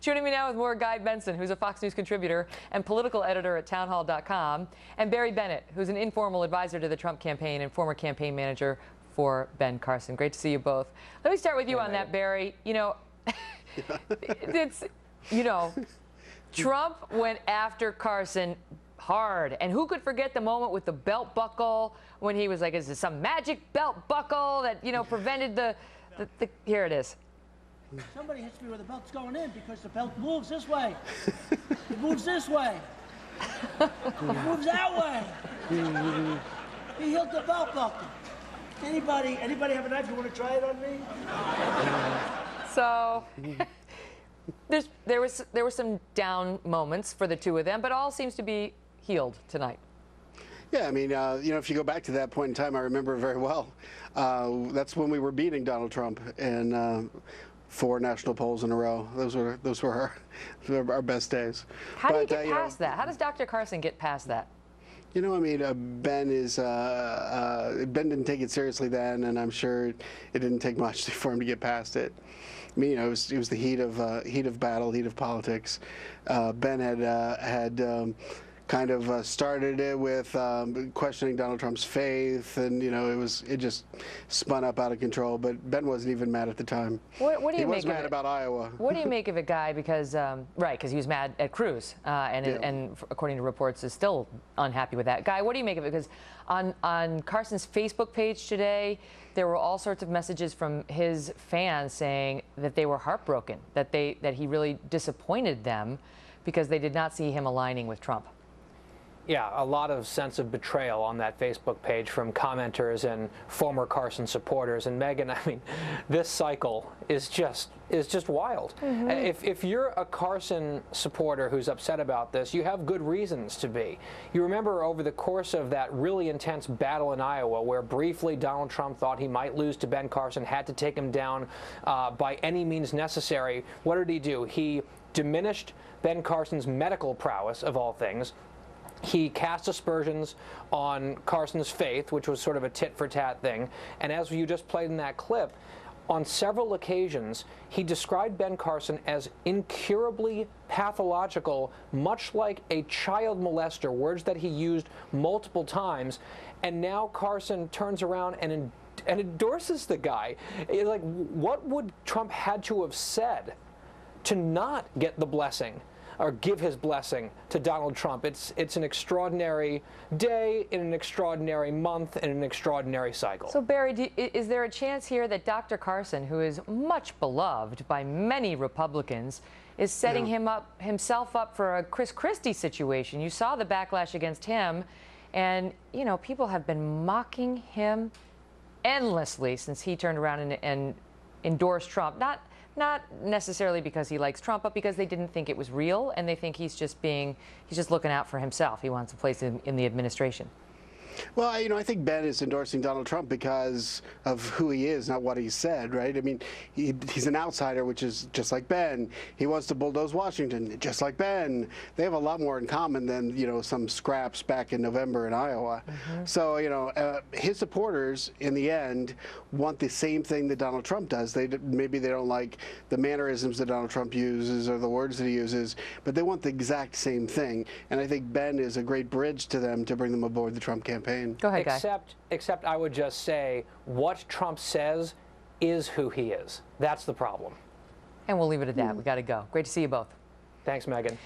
Joining me now with more Guy Benson, who's a Fox News contributor and political editor at townhall.com, and Barry Bennett, who's an informal advisor to the Trump campaign and former campaign manager for Ben Carson. Great to see you both. Let me start with you on that, Barry. Trump went after Carson hard, and who could forget the moment with the belt buckle when he was like, is this some magic belt buckle that prevented the here it is. Somebody hits me where the belt's going in because the belt moves this way. It moves this way. It moves that way. He hit the belt buckle. Anybody have a knife? You want to try it on me? So there were some down moments for the two of them, but all seems to be healed tonight. Yeah, I mean, if you go back to that point in time, I remember very well. That's when we were beating Donald Trump in 4 national polls in a row. Those were our best days. How do you get past that? How does Dr. Carson get past that? Ben didn't take it seriously then, and I'm sure it didn't take much for him to get past it. I mean, it was the heat of battle, heat of politics. Ben had kind of started it with questioning Donald Trump's faith, and it just spun up out of control. But Ben wasn't even mad at the time. What do you he make was of mad it? About Iowa. What do you make of it, Guy? Because because he was mad at Cruz, and according to reports, is still unhappy with that. Guy, what do you make of it? Because on Carson's Facebook page today, there were all sorts of messages from his fans saying that they were heartbroken, that he really disappointed them because they did not see him aligning with Trump. Yeah, a lot of sense of betrayal on that Facebook page from commenters and former Carson supporters. And Megan, I mean, this cycle is just wild. Mm-hmm. If you're a Carson supporter who's upset about this, you have good reasons to be. You remember over the course of that really intense battle in Iowa, where briefly Donald Trump thought he might lose to Ben Carson, had to take him down by any means necessary. What did he do? He diminished Ben Carson's medical prowess, of all things. He cast aspersions on Carson's faith, which was sort of a tit-for-tat thing. And as you just played in that clip, on several occasions, he described Ben Carson as incurably pathological, much like a child molester, words that he used multiple times. And now Carson turns around and endorses the guy. Like, what would Trump had to have said to not get the blessing or give his blessing to Donald Trump? It's an extraordinary day in an extraordinary month in an extraordinary cycle. So Barry, is there a chance here that Dr. Carson, who is much beloved by many Republicans, is setting himself up for a Chris Christie situation? You saw the backlash against him, and people have been mocking him endlessly since he turned around and endorsed Trump. Not necessarily because he likes Trump, but because they didn't think it was real, and they think he's just looking out for himself. He wants a place in the administration. Well, I think Ben is endorsing Donald Trump because of who he is, not what he said, right? I mean, he's an outsider, which is just like Ben. He wants to bulldoze Washington, just like Ben. They have a lot more in common than, some scraps back in November in Iowa. Mm-hmm. So, his supporters, in the end, want the same thing that Donald Trump does. Maybe they don't like the mannerisms that Donald Trump uses or the words that he uses, but they want the exact same thing. And I think Ben is a great bridge to them to bring them aboard the Trump campaign. Go ahead, Guy. Except I would just say what Trump says is who he is. That's the problem. And we'll leave it at that. We got to go. Great to see you both. Thanks, Megan.